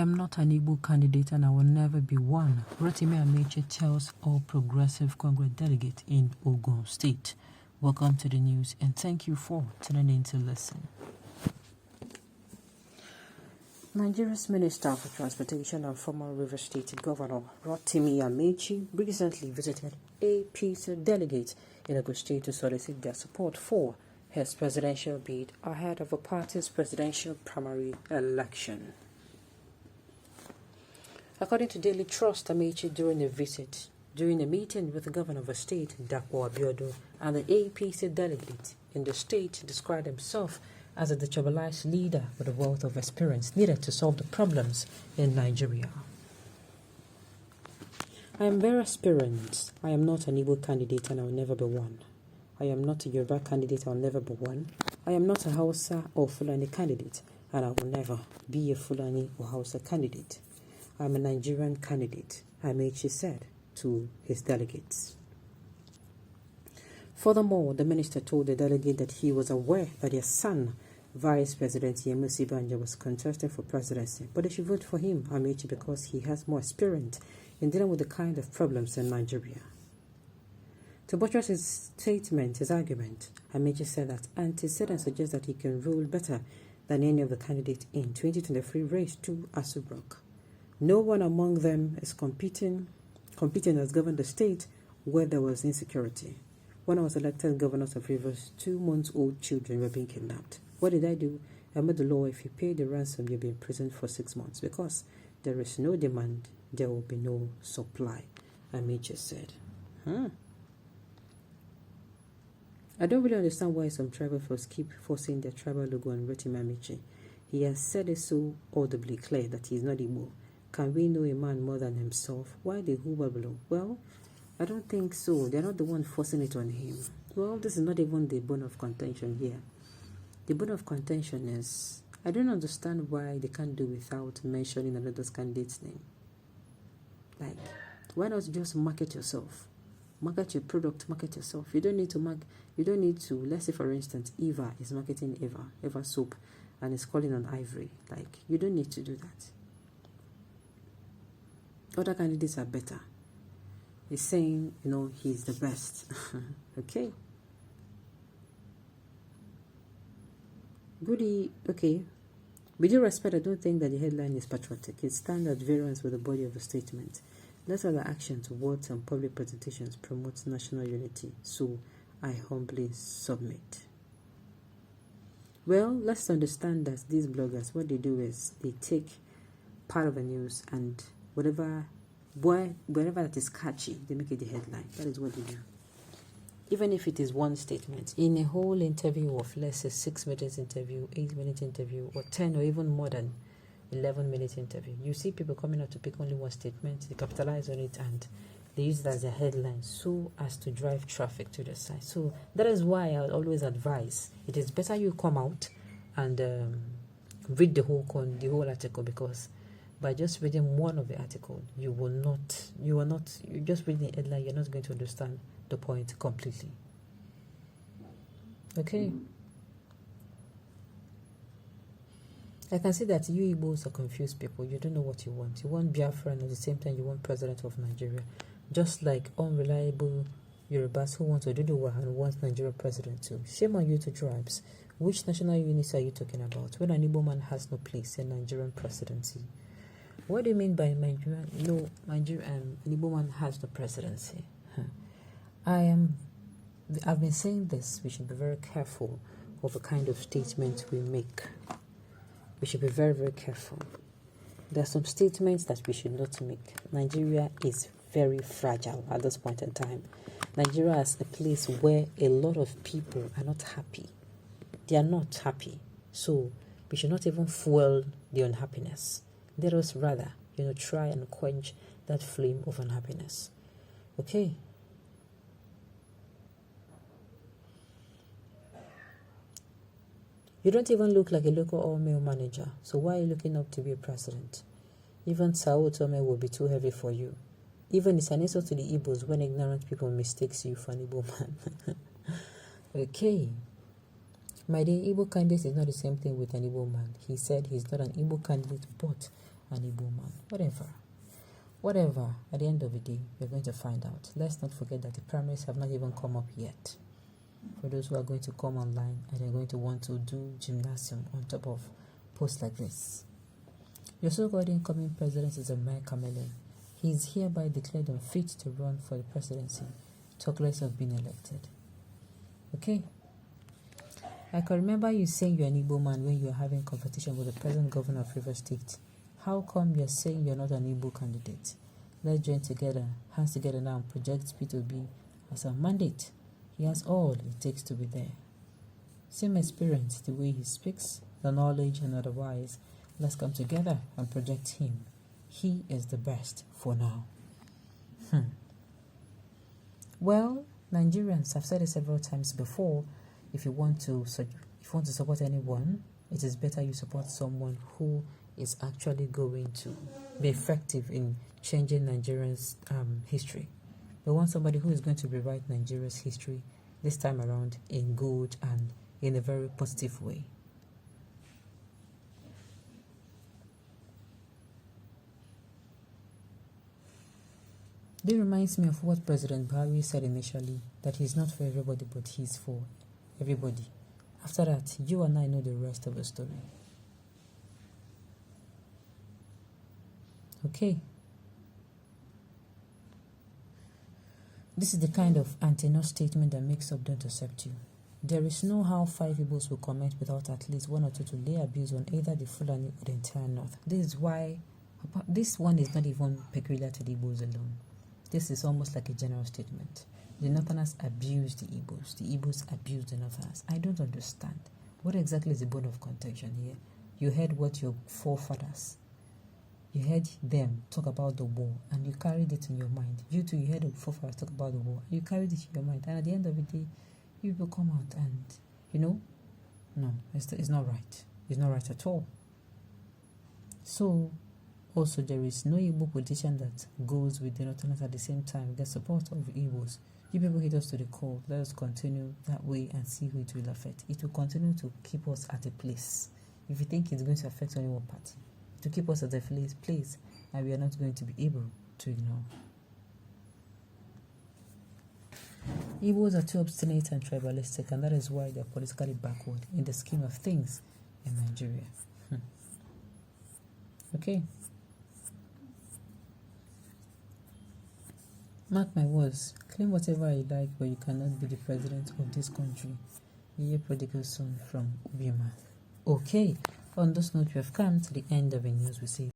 am not an Igbo candidate and I will never be one, Rotimi Ameachi tells All Progressive Congress delegates in Ogun State. Welcome to the news and thank you for tuning in to listen. Nigeria's Minister for Transportation and former River State Governor Rotimi Ameachi recently visited APC delegates in Ogun State to solicit their support for his presidential bid ahead of a party's presidential primary election. According to Daily Trust, Ameachi during a meeting with the governor of the state, Dapo Abiodun, and the APC delegate in the state described himself as a detribalized leader with a wealth of experience needed to solve the problems in Nigeria. I am very experienced. I am not an Igbo candidate and I will never be one. I am not a Yoruba candidate, I will never be one. I am not a Hausa or Fulani candidate and I will never be a Fulani or Hausa candidate. I am a Nigerian candidate, Ameachi said to his delegates. Furthermore, the minister told the delegate that he was aware that their son, Vice President Yemi Banja, was contesting for presidency, but they should vote for him, Ameachi, because he has more experience in dealing with the kind of problems in Nigeria. To buttress his argument, Ameachi said that antecedents suggest that he can rule better than any of the candidates in 2023 race to Asubrook. No one among them is competing as governor of the state where there was insecurity. When I was elected governor of Rivers, 2-month-old children were being kidnapped. What did I do? I made the law: if you pay the ransom, you'll be in prison for 6 months. Because there is no demand, there will be no supply, Ameachi said. I don't really understand why some tribal folks keep forcing their tribal logo on Rotimi Ameachi. He has said it so audibly clear that he is not Igbo. Can we know a man more than himself? Why the Huba below? Well, I don't think so. They're not the one forcing it on him. Well, this is not even the bone of contention here. The bone of contention is, I don't understand why they can't do without mentioning another candidate's name. Like, why not just market yourself? Market your product, market yourself. You don't need to, let's say for instance, Eva is marketing Eva soap and is calling on Ivory. Like, you don't need to do that. Other candidates are better. He's saying, he's the best. Okay. Okay. With due respect, I don't think that the headline is patriotic. It stands at variance with the body of the statement. Let other actions, words, and public presentations promote national unity. So, I humbly submit. Well, let's understand that these bloggers, what they do is they take part of the news and wherever that is catchy, they make it the headline. That is what they do. Even if it is one statement, in a whole interview of, let's say, 6 minutes interview, 8-minute interview, or 10 or even more than 11-minute interview, you see people coming out to pick only one statement, they capitalize on it, and they use it as a headline so as to drive traffic to the site. So that is why I always advise it is better you come out and read the whole article, because by just reading one of the article, you just read the headline, you're not going to understand the point completely. Okay. I can see that you Igbos are confused people. You don't know what you want. You want Biafra and at the same time you want president of Nigeria. Just like unreliable Yorubas who want Oduduwa and want Nigeria president too. Shame on you two tribes. Which national unity are you talking about? When an Igbo man has no place in Nigerian presidency. What do you mean by Nigerian? No, an Igbo man has no presidency. I've been saying this. We should be very careful of the kind of statements we make. We should be very, very careful. There are some statements that we should not make. Nigeria is very fragile at this point in time. Nigeria is a place where a lot of people are not happy. They are not happy. So we should not even fuel the unhappiness. Let us rather, try and quench that flame of unhappiness. Okay? You don't even look like a local all-male manager, so why are you looking up to be a president? Even Sao Tome will be too heavy for you. Even it's an insult to the Igbos when ignorant people mistakes you for an Igbo man. Okay. My dear, Igbo candidate is not the same thing with an Igbo man. He said he's not an Igbo candidate, but an Igbo man. Whatever, at the end of the day, we're going to find out. Let's not forget that the primaries have not even come up yet. For those who are going to come online and they're going to want to do gymnasium on top of posts like this. Your so-called incoming president is a mere chameleon. He is hereby declared unfit to run for the presidency, talk less of being elected. Okay? I can remember you saying you're an Igbo man when you were having competition with the present governor of Rivers State. How come you're saying you're not an Igbo candidate? Let's join together, hands together now, and project P2B as a mandate. He has all it takes to be there. Same experience, the way he speaks, the knowledge and otherwise. Let's come together and project him. He is the best for now. Well, Nigerians, I've said it several times before, if you want to support anyone, it is better you support someone who is actually going to be effective in changing Nigerians' history. We want somebody who is going to rewrite Nigeria's history this time around in good and in a very positive way. This reminds me of what President Buhari said initially, that he's not for everybody, but he's for everybody. After that, you and I know the rest of the story. Okay. This is the kind of anti-North statement that makes up don't accept you. There is no how 5 Igbos will comment without at least 1 or 2 to lay abuse on either the Fulani or the entire North. This is why this one is not even peculiar to the Igbos alone. This is almost like a general statement. The Northerners abuse the Igbos. The Igbos abuse the Northerners. I don't understand. What exactly is the bone of contention here? You heard what your forefathers, you heard them talk about the war, and you carried it in your mind. You too, you heard your forefathers talk about the war, you carried it in your mind. And at the end of the day, you will come out and, no, it's not right. It's not right at all. So, also, there is no Igbo politician that goes with the Northerners at the same time, get support of Igbos. You people hit us to the core. Let us continue that way and see who it will affect. It will continue to keep us at a place. If you think it's going to affect only one party, to keep us at a place, and we are not going to be able to ignore. Igbos are too obstinate and tribalistic, and that is why they are politically backward in the scheme of things in Nigeria. Okay. Mark my words, claim whatever you like, but you cannot be the president of this country. Ye prodigal son from Obima. Okay, on this note, we have come to the end of the news we see.